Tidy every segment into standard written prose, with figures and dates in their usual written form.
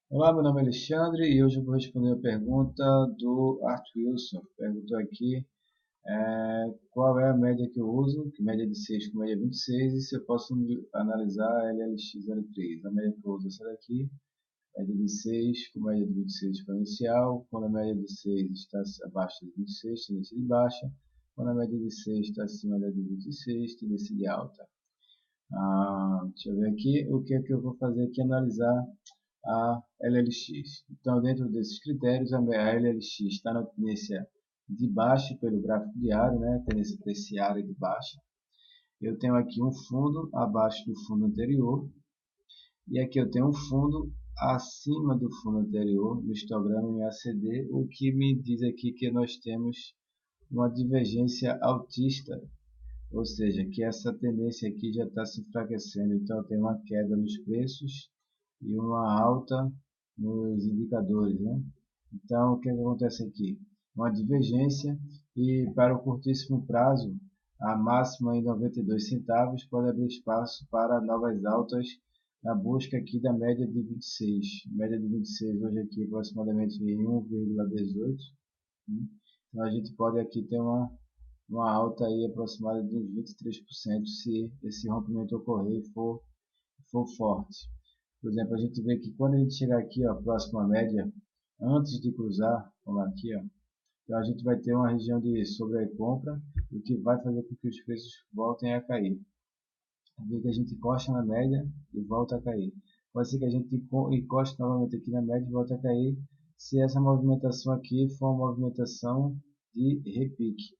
Olá, meu nome é Alexandre e hoje eu vou responder a pergunta do Art Wilson. Perguntou aqui qual é a média que eu uso, que média de 6 com média de 26, e se eu posso analisar a LLX L3. A média que eu uso é essa daqui, média de 6 com média de 26 exponencial, quando a média de 6 está abaixo de 26, tendência de baixa, quando a média de 6 está acima da de 26, tendência de alta. Deixa eu ver aqui, o que é que eu vou fazer aqui, analisar a LLX. Então, dentro desses critérios, a LLX está na tendência de baixa pelo gráfico diário, né? Tendência terciária de baixa. Eu tenho aqui um fundo abaixo do fundo anterior e aqui eu tenho um fundo acima do fundo anterior no histograma MACD, o que me diz aqui que nós temos uma divergência altista, ou seja, que essa tendência aqui já está se enfraquecendo. Então, eu tenho uma queda nos preços e uma alta nos indicadores, né? Então, o que acontece aqui? Uma divergência e para o curtíssimo prazo, a máxima em 92 centavos pode abrir espaço para novas altas na busca aqui da média de 26. Média de 26 hoje aqui aproximadamente em 1,18. Então, a gente pode aqui ter uma alta aí aproximada de uns 23% se esse rompimento ocorrer e for forte. Por exemplo, a gente vê que quando a gente chegar aqui, ó, próximo à média, antes de cruzar, vamos aqui, ó, então a gente vai ter uma região de sobrecompra, o que vai fazer com que os preços voltem a cair. Vê que a gente encosta na média e volta a cair. Pode ser que a gente encoste novamente aqui na média e volte a cair, se essa movimentação aqui for uma movimentação de repique.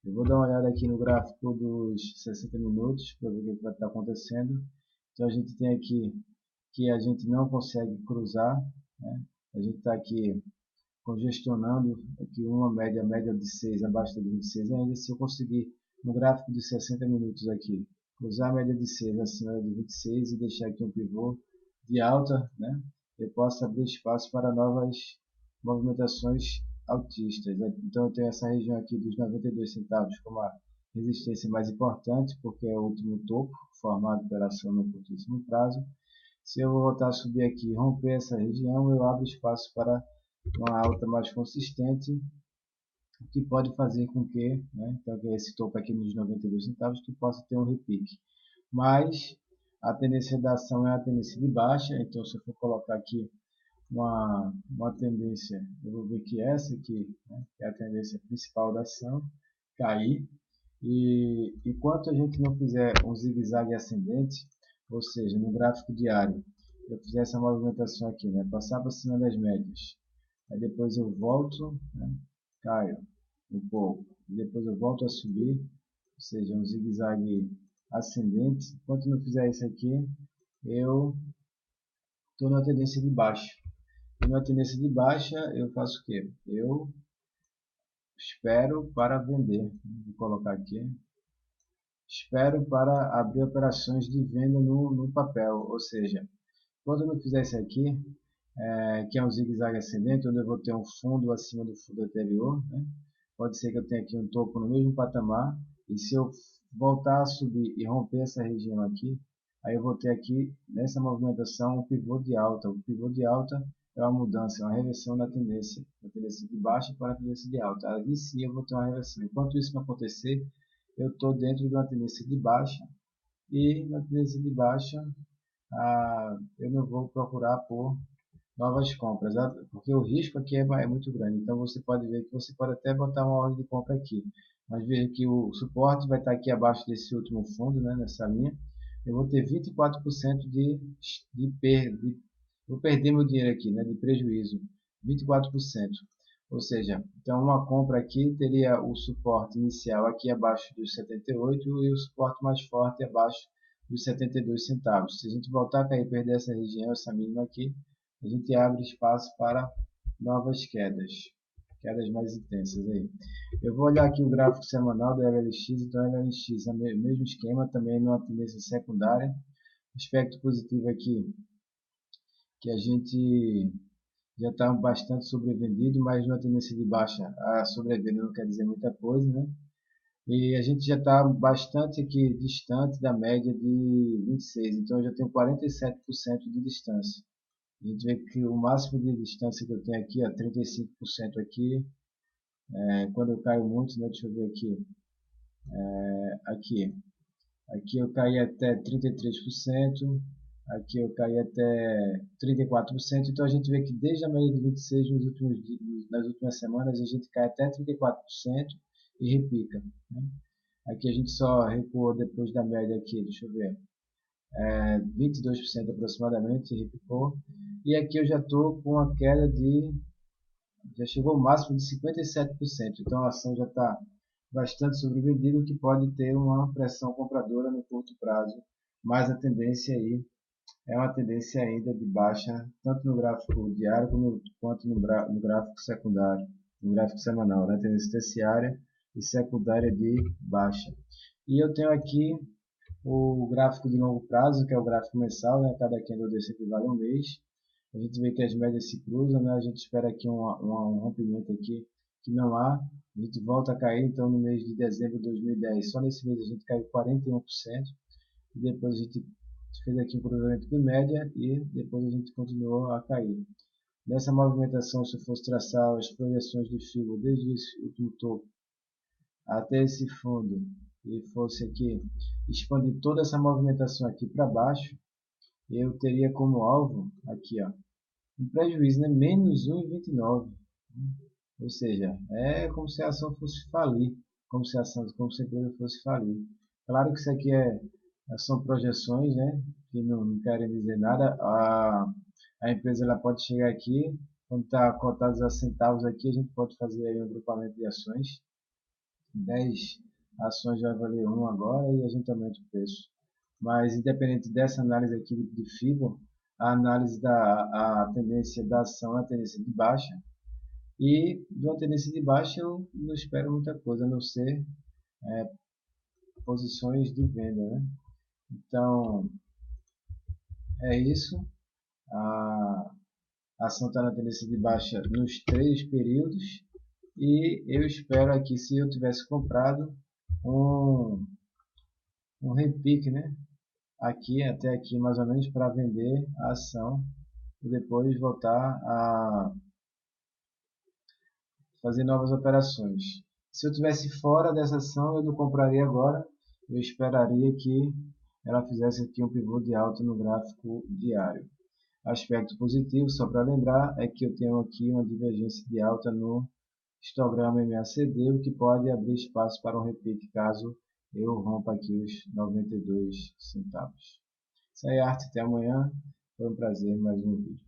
Eu vou dar uma olhada aqui no gráfico dos 60 minutos para ver o que vai estar acontecendo. Então a gente tem aqui que a gente não consegue cruzar, né? A gente está aqui congestionando aqui uma média de 6 abaixo de 26, ainda se eu conseguir no gráfico de 60 minutos aqui, cruzar a média de 6 acima de 26 e deixar aqui um pivô de alta, né? Eu posso abrir espaço para novas movimentações altistas, né? Então eu tenho essa região aqui dos 92 centavos como a resistência mais importante, porque é o último topo formado pela ação no curtíssimo prazo. Se eu voltar a subir aqui e romper essa região, eu abro espaço para uma alta mais consistente, o que pode fazer com que, né, então que esse topo aqui nos 92 centavos, que possa ter um repique. Mas a tendência da ação é a tendência de baixa, então se eu for colocar aqui uma tendência, eu vou ver que essa aqui, né, é a tendência principal da ação, cair, e enquanto a gente não fizer um zigue-zague ascendente, ou seja, no gráfico diário, eu fizer essa movimentação aqui, né, passar para cima das médias, aí depois eu volto, né, caio um pouco, e depois eu volto a subir, ou seja, um zigue-zague ascendente. Enquanto não fizer isso aqui, eu estou na tendência de baixa. E na tendência de baixa, eu faço o quê? Eu espero para vender. Vou colocar aqui. Espero para abrir operações de venda no papel, ou seja, quando eu não fizer isso aqui, que é um zigue-zague ascendente, onde eu vou ter um fundo acima do fundo anterior, né? Pode ser que eu tenha aqui um topo no mesmo patamar, e se eu voltar a subir e romper essa região aqui, aí eu vou ter aqui nessa movimentação um pivô de alta. O pivô de alta é uma mudança, é uma reversão da tendência de baixa para a tendência de alta. Aí sim eu vou ter uma reversão. Enquanto isso não acontecer, eu estou dentro de uma tendência de baixa, e na tendência de baixa eu não vou procurar por novas compras, porque o risco aqui é muito grande. Então você pode ver que você pode até botar uma ordem de compra aqui, mas veja que o suporte vai estar aqui abaixo desse último fundo, né, nessa linha. Eu vou ter 24% de perda, vou perder meu dinheiro aqui, né, de prejuízo, 24%. Ou seja, então uma compra aqui teria o suporte inicial aqui abaixo dos 78 e o suporte mais forte abaixo dos 72 centavos. Se a gente voltar a cair e perder essa região, essa mínima aqui, a gente abre espaço para novas quedas, quedas mais intensas aí. Eu vou olhar aqui o gráfico semanal do LLX, então LLX é o mesmo esquema, também numa tendência secundária. Aspecto positivo aqui, que a gente já está bastante sobrevendido, mas numa tendência de baixa, a sobrevenda não quer dizer muita coisa, né? E a gente já está bastante aqui distante da média de 26, então eu já tenho 47% de distância. A gente vê que o máximo de distância que eu tenho aqui, ó, 35% aqui, quando eu caio muito, né, deixa eu ver aqui, aqui, aqui eu caí até 33%, aqui eu caí até 34%, então a gente vê que desde a média de 26 nas últimas semanas a gente cai até 34% e repica, né? Aqui a gente só recuou depois da média aqui, deixa eu ver, 22% aproximadamente, repicou, e aqui eu já estou com uma queda já chegou ao máximo de 57%, então a ação já está bastante sobrevendida, o que pode ter uma pressão compradora no curto prazo, mas a tendência aí é uma tendência ainda de baixa, tanto no gráfico diário quanto no gráfico secundário, no gráfico semanal, né? Tendência terciária e secundária de baixa. E eu tenho aqui o gráfico de longo prazo, que é o gráfico mensal, né? Cada candle desse equivale a um mês. A gente vê que as médias se cruzam, né? A gente espera aqui um rompimento aqui que não há. A gente volta a cair, então no mês de dezembro de 2010, só nesse mês a gente caiu 41%. E depois a gente fez aqui um cruzamento de média e depois a gente continuou a cair. Nessa movimentação, se eu fosse traçar as projeções de Fibo desde esse último topo até esse fundo e fosse aqui expandir toda essa movimentação aqui para baixo, eu teria como alvo aqui, ó, um prejuízo, né? Menos 1,29. Ou seja, é como se a ação fosse falir, como se a empresa fosse falir. Claro que isso aqui são projeções, né? Que não querem dizer nada. A empresa ela pode chegar aqui, quando está cotados a centavos aqui, a gente pode fazer aí um agrupamento de ações. 10 ações vai valer 1 agora e a gente aumenta o preço. Mas independente dessa análise aqui de FIBO, a análise a tendência da ação é a tendência de baixa. E de uma tendência de baixa eu não espero muita coisa, a não ser posições de venda, né? Então é isso. A ação está na tendência de baixa nos 3 períodos. E eu espero aqui, se eu tivesse comprado, um, um repique, né? Aqui até aqui mais ou menos para vender a ação e depois voltar a fazer novas operações. Se eu tivesse fora dessa ação, eu não compraria agora, eu esperaria que ela fizesse aqui um pivô de alta no gráfico diário. Aspecto positivo, só para lembrar, é que eu tenho aqui uma divergência de alta no histograma MACD, o que pode abrir espaço para um repique caso eu rompa aqui os 92 centavos. Isso aí, arte, até amanhã. Foi um prazer mais um vídeo.